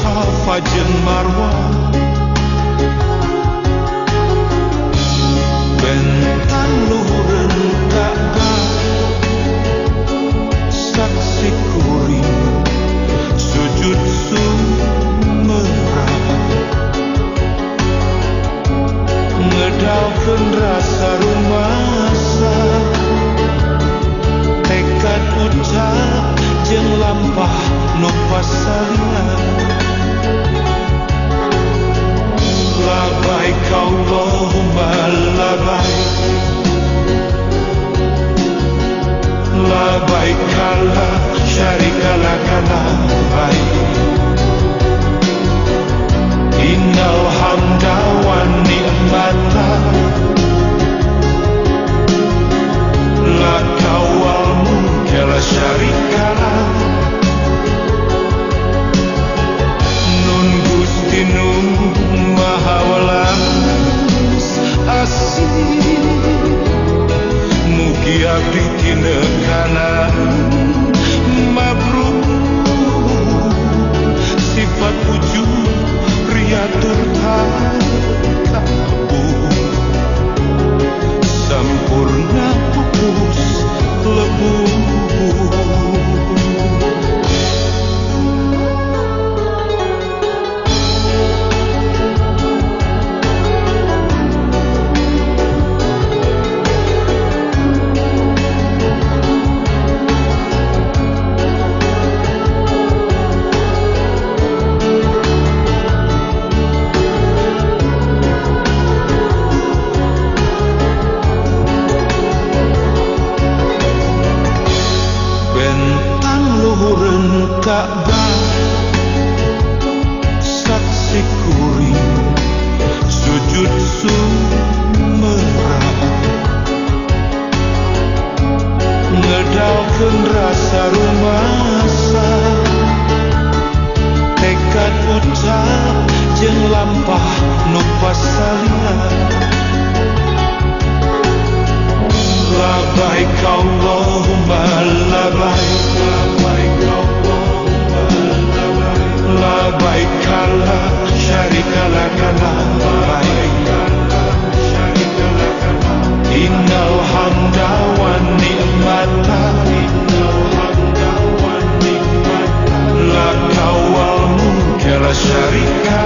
Safa jeung Marwa bentang luhureun Ka'bah saksi kuring sujud sumerah ngedalkeun rasa rumasa tekad ucap jeung lampah nu pasalian labbaik Allahumma labbaik labbaik la syarika lak labbaik innal hamda wan ni'mata lak wal mulku la syarika lak nun Gusti nu maha welas asih mugi abdi tinekanan mabrur sifat wujud riatur kabur sampurna pupus lebur Ka'bah saksi kuring sujud sumerah ngedalkeun rasa rumasa tekad ucap jeung lampah nu pasalian labbaik Allahumma labbaik labbaik la syarika lak labbaik innal hamda wan ni'mata lak wal mulku la syarika